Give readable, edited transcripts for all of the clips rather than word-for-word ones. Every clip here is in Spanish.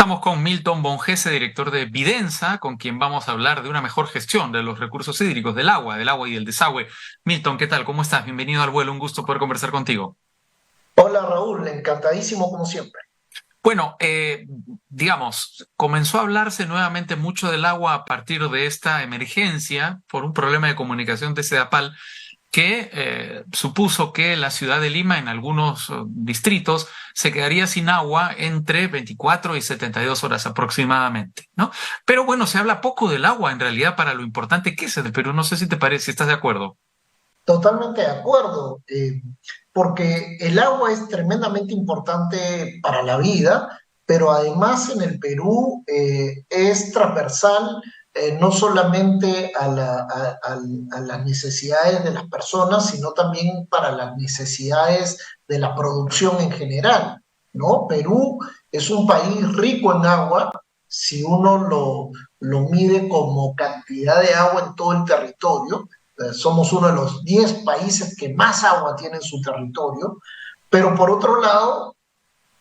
Estamos con Milton Bongese, director de Vidensa, con quien vamos a hablar de una mejor gestión de los recursos hídricos, del agua y del desagüe. Milton, ¿qué tal? ¿Cómo estás? Bienvenido al vuelo, un gusto poder conversar contigo. Hola Raúl, encantadísimo como siempre. Bueno, comenzó a hablarse nuevamente mucho del agua a partir de esta emergencia por un problema de comunicación de Sedapal que supuso que la ciudad de Lima en algunos distritos se quedaría sin agua entre 24 y 72 horas aproximadamente, ¿no? Pero bueno, se habla poco del agua en realidad para lo importante que es el Perú. No sé si te parece, si estás de acuerdo. Totalmente de acuerdo, porque el agua es tremendamente importante para la vida, pero además en el Perú es transversal no solamente a las necesidades de las personas, sino también para las necesidades de la producción en general, ¿no? Perú es un país rico en agua, si uno lo mide como cantidad de agua en todo el territorio. Somos uno de los 10 países que más agua tiene en su territorio, pero por otro lado,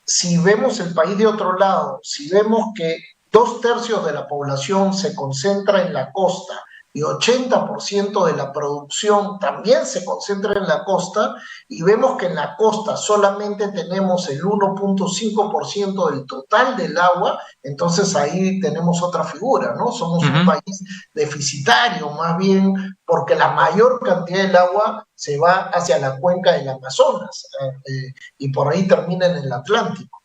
si vemos el país de otro lado, si vemos que 2/3 de la población se concentra en la costa y 80% de la producción también se concentra en la costa, y vemos que en la costa solamente tenemos el 1,5% del total del agua, entonces ahí tenemos otra figura, ¿no? Somos un Ujú. país deficitario, más bien porque la mayor cantidad del agua se va hacia la cuenca del Amazonas, y por ahí termina en el Atlántico.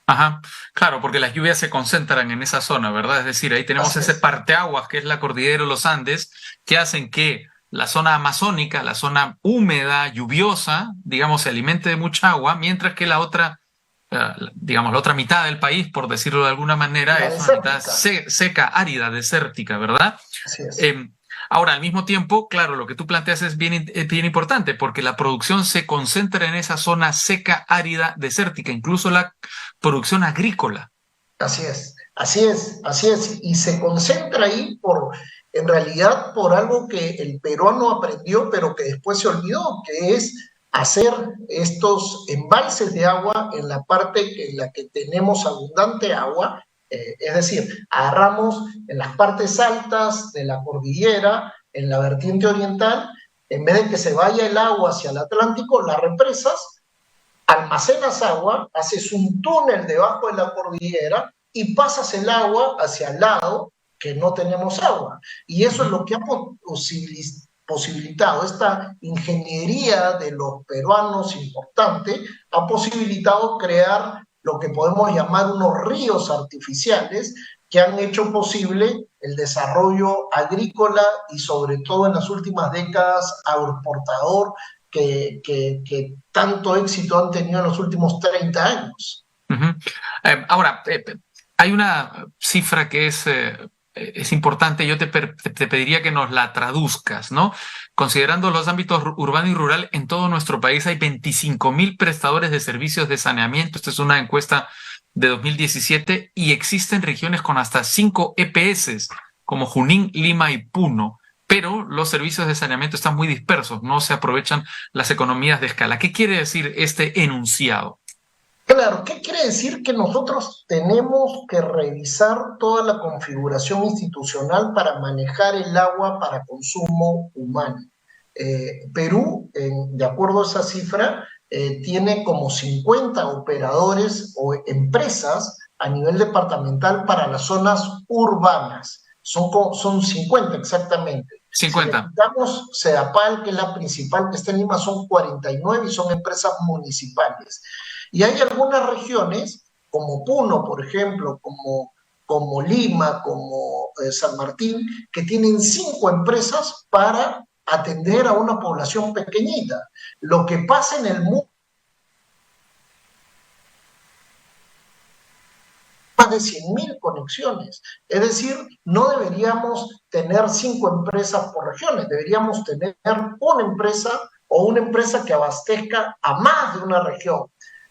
Ajá, claro, porque las lluvias se concentran en esa zona, ¿verdad? Es decir, ahí tenemos Así ese es. parteaguas que es la cordillera de los Andes, que hacen que la zona amazónica, la zona húmeda, lluviosa, digamos, se alimente de mucha agua, mientras que la otra, digamos, la otra mitad del país, por decirlo de alguna manera, La es una mitad desértica. seca, árida, desértica, ¿verdad? Así es. Eh, Ahora, al mismo tiempo, claro, lo que tú planteas es bien importante, porque la producción se concentra en esa zona seca, árida, desértica, incluso la producción agrícola. Así es. Así es. Así es. Y se concentra ahí en realidad, por algo que el peruano aprendió, pero que después se olvidó, que es hacer estos embalses de agua en la parte en la que tenemos abundante agua. Es decir, agarramos en las partes altas de la cordillera, en la vertiente oriental, en vez de que se vaya el agua hacia el Atlántico, las represas, almacenas agua, haces un túnel debajo de la cordillera y pasas el agua hacia el lado que no tenemos agua. Y eso es Ujú. lo que ha posibilitado, esta ingeniería de los peruanos importante, ha posibilitado crear lo que podemos llamar unos ríos artificiales que han hecho posible el desarrollo agrícola y sobre todo en las últimas décadas agroexportador que tanto éxito han tenido en los últimos 30 años. Ujú. Ahora, hay una cifra que es importante, yo te pediría que nos la traduzcas, ¿no? Considerando los ámbitos urbano y rural, en todo nuestro país hay 25.000 prestadores de servicios de saneamiento. Esta es una encuesta de 2017 y existen regiones con hasta 5 EPS, como Junín, Lima y Puno. Pero los servicios de saneamiento están muy dispersos, no se aprovechan las economías de escala. ¿Qué quiere decir este enunciado? Claro, ¿qué quiere decir? Que nosotros tenemos que revisar toda la configuración institucional para manejar el agua para consumo humano. Perú, de acuerdo a esa cifra, tiene como 50 operadores o empresas a nivel departamental para las zonas urbanas. Son 50 exactamente. Si le 50. quitamos Sedapal, que es la principal que está en Lima, son 49 y son empresas municipales. Y hay algunas regiones, como Puno, por ejemplo, como Lima, como San Martín, que tienen 5 empresas para atender a una población pequeñita. Lo que pasa en el mundo, más de 100.000 conexiones. Es decir, no deberíamos tener 5 empresas por regiones, deberíamos tener una empresa o una empresa que abastezca a más de una región.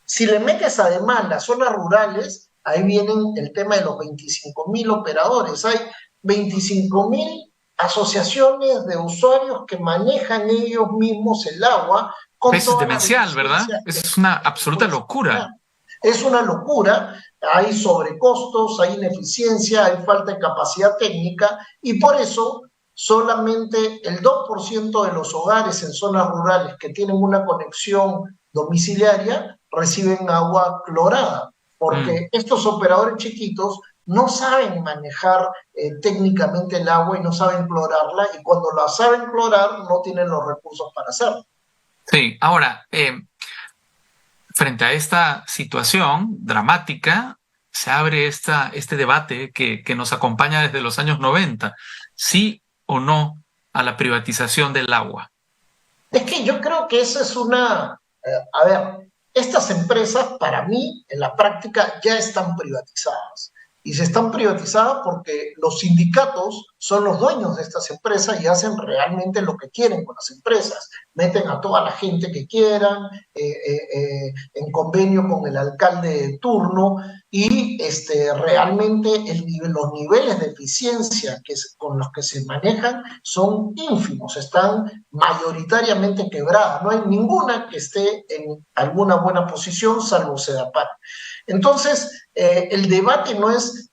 Si le metes además las zonas rurales, ahí viene el tema de los 25.000 operadores. Hay 25.000 asociaciones de usuarios que manejan ellos mismos el agua con Eso es toda la demencial, ¿verdad? deficiencia Eso que es una se absoluta puede generar. locura. Es una locura, hay sobrecostos, hay ineficiencia, hay falta de capacidad técnica y por eso solamente el 2% de los hogares en zonas rurales que tienen una conexión domiciliaria reciben agua clorada, Mm. porque estos operadores chiquitos no saben manejar técnicamente el agua y no saben clorarla, y cuando la saben clorar no tienen los recursos para hacerlo. Sí, ahora, frente a esta situación dramática, se abre este debate que nos acompaña desde los años 90, sí o no a la privatización del agua. Es que yo creo que esa es a ver, estas empresas para mí en la práctica ya están privatizadas. Y se están privatizadas porque los sindicatos son los dueños de estas empresas y hacen realmente lo que quieren con las empresas. Meten a toda la gente que quieran, en convenio con el alcalde de turno, y realmente los niveles de eficiencia con los que se manejan son ínfimos, están mayoritariamente quebradas, no hay ninguna que esté en alguna buena posición salvo Sedapal. Entonces, el debate no es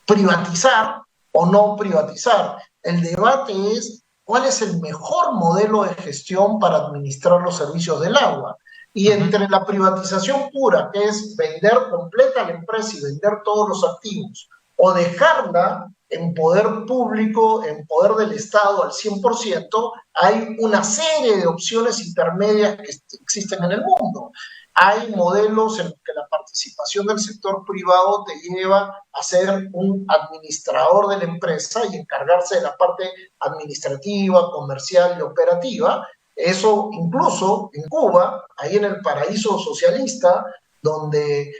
privatizar o no privatizar, el debate es cuál es el mejor modelo de gestión para administrar los servicios del agua. Y Uh -huh. entre la privatización pura, que es vender completa la empresa y vender todos los activos, o dejarla en poder público, en poder del Estado al 100%, hay una serie de opciones intermedias que existen en el mundo. Hay modelos en los que la participación del sector privado te lleva a ser un administrador de la empresa y encargarse de la parte administrativa, comercial y operativa. Eso incluso en Cuba, ahí en el paraíso socialista, donde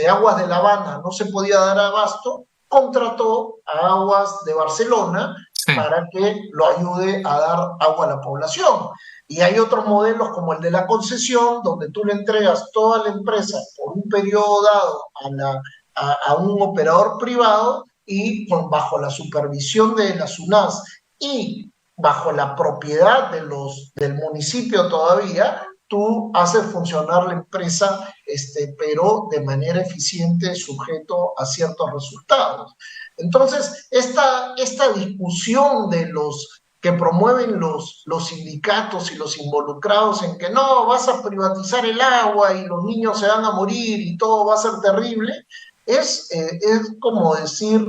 Aguas de La Habana no se podía dar abasto, contrató a Aguas de Barcelona Sí. para que lo ayude a dar agua a la población. Y hay otros modelos como el de la concesión, donde tú le entregas toda la empresa por un periodo dado a un operador privado y bajo la supervisión de la SUNAS y bajo la propiedad del municipio todavía, tú haces funcionar la empresa, pero de manera eficiente, sujeto a ciertos resultados. Entonces, esta discusión de los que promueven los sindicatos y los involucrados en que no, vas a privatizar el agua y los niños se van a morir y todo va a ser terrible, es como decir,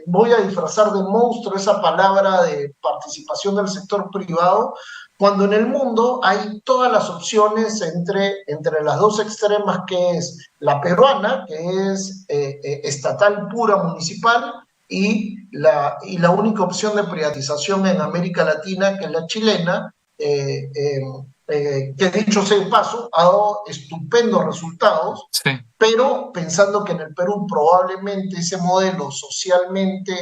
voy a disfrazar de monstruo esa palabra de participación del sector privado, cuando en el mundo hay todas las opciones entre las dos extremas, que es la peruana, que es estatal pura municipal, y la única opción de privatización en América Latina, que es la chilena, que dicho sea de paso, ha dado estupendos resultados, Sí. pero pensando que en el Perú probablemente ese modelo socialmente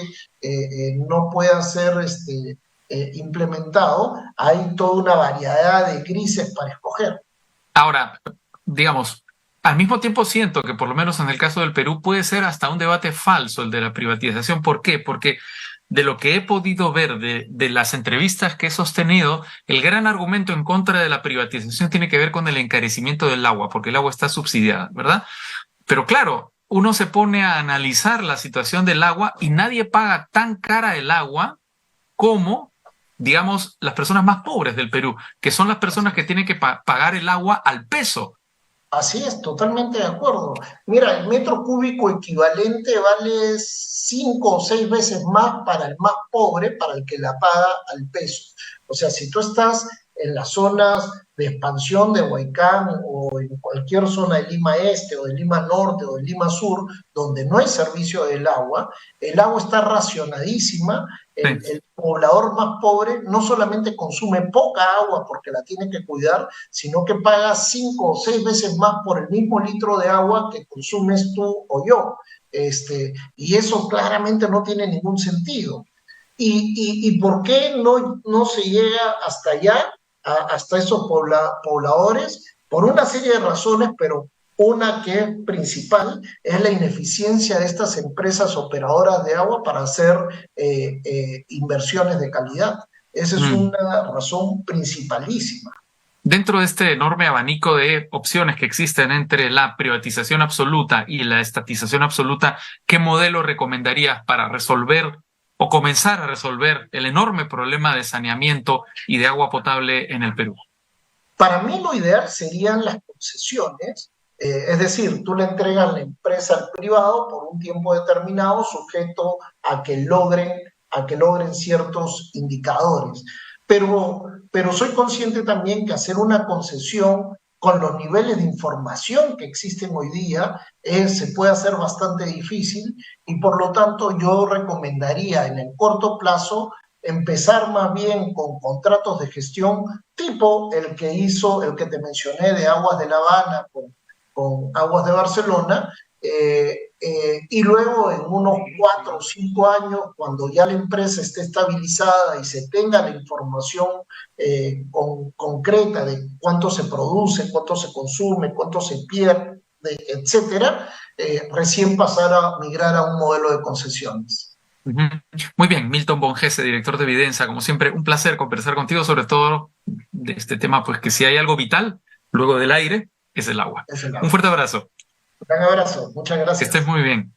no pueda ser implementado, hay toda una variedad de grises para escoger. Ahora, digamos, al mismo tiempo siento que por lo menos en el caso del Perú puede ser hasta un debate falso el de la privatización. ¿Por qué? Porque de lo que he podido ver de las entrevistas que he sostenido, el gran argumento en contra de la privatización tiene que ver con el encarecimiento del agua, porque el agua está subsidiada, ¿verdad? Pero claro, uno se pone a analizar la situación del agua y nadie paga tan cara el agua como, digamos, las personas más pobres del Perú, que son las personas que tienen que pagar el agua al peso. Así es, totalmente de acuerdo. Mira, el metro cúbico equivalente vale 5 o 6 veces más para el más pobre, para el que la paga al peso. O sea, si tú estás en las zonas de expansión de Huaycán o en cualquier zona de Lima Este o de Lima Norte o de Lima Sur, donde no hay servicio del agua, el agua está racionadísima, Sí. el poblador más pobre no solamente consume poca agua porque la tiene que cuidar, sino que paga 5 o 6 veces más por el mismo litro de agua que consumes tú o yo. Y eso claramente no tiene ningún sentido. ¿Y por qué no se llega hasta allá, hasta esos pobladores? Por una serie de razones, pero una que es principal es la ineficiencia de estas empresas operadoras de agua para hacer inversiones de calidad. Esa es Mm. una razón principalísima. Dentro de este enorme abanico de opciones que existen entre la privatización absoluta y la estatización absoluta, ¿qué modelo recomendarías para resolver o comenzar a resolver el enorme problema de saneamiento y de agua potable en el Perú? Para mí lo ideal serían las concesiones, es decir, tú le entregas la empresa al privado por un tiempo determinado, sujeto a que logren ciertos indicadores. Pero soy consciente también que hacer una concesión con los niveles de información que existen hoy día se puede hacer bastante difícil y por lo tanto yo recomendaría en el corto plazo empezar más bien con contratos de gestión tipo el que te mencioné de Aguas de La Habana con Aguas de Barcelona, y luego en unos 4 o 5 años, cuando ya la empresa esté estabilizada y se tenga la información concreta de cuánto se produce, cuánto se consume, cuánto se pierde, etcétera, recién pasar a migrar a un modelo de concesiones. Ujú. Muy bien, Milton Bongese, director de Evidenza, como siempre, un placer conversar contigo sobre todo de este tema, pues que si hay algo vital luego del aire, es el agua. Es el Un agua. fuerte abrazo, Un gran abrazo, muchas que estés gracias. muy bien.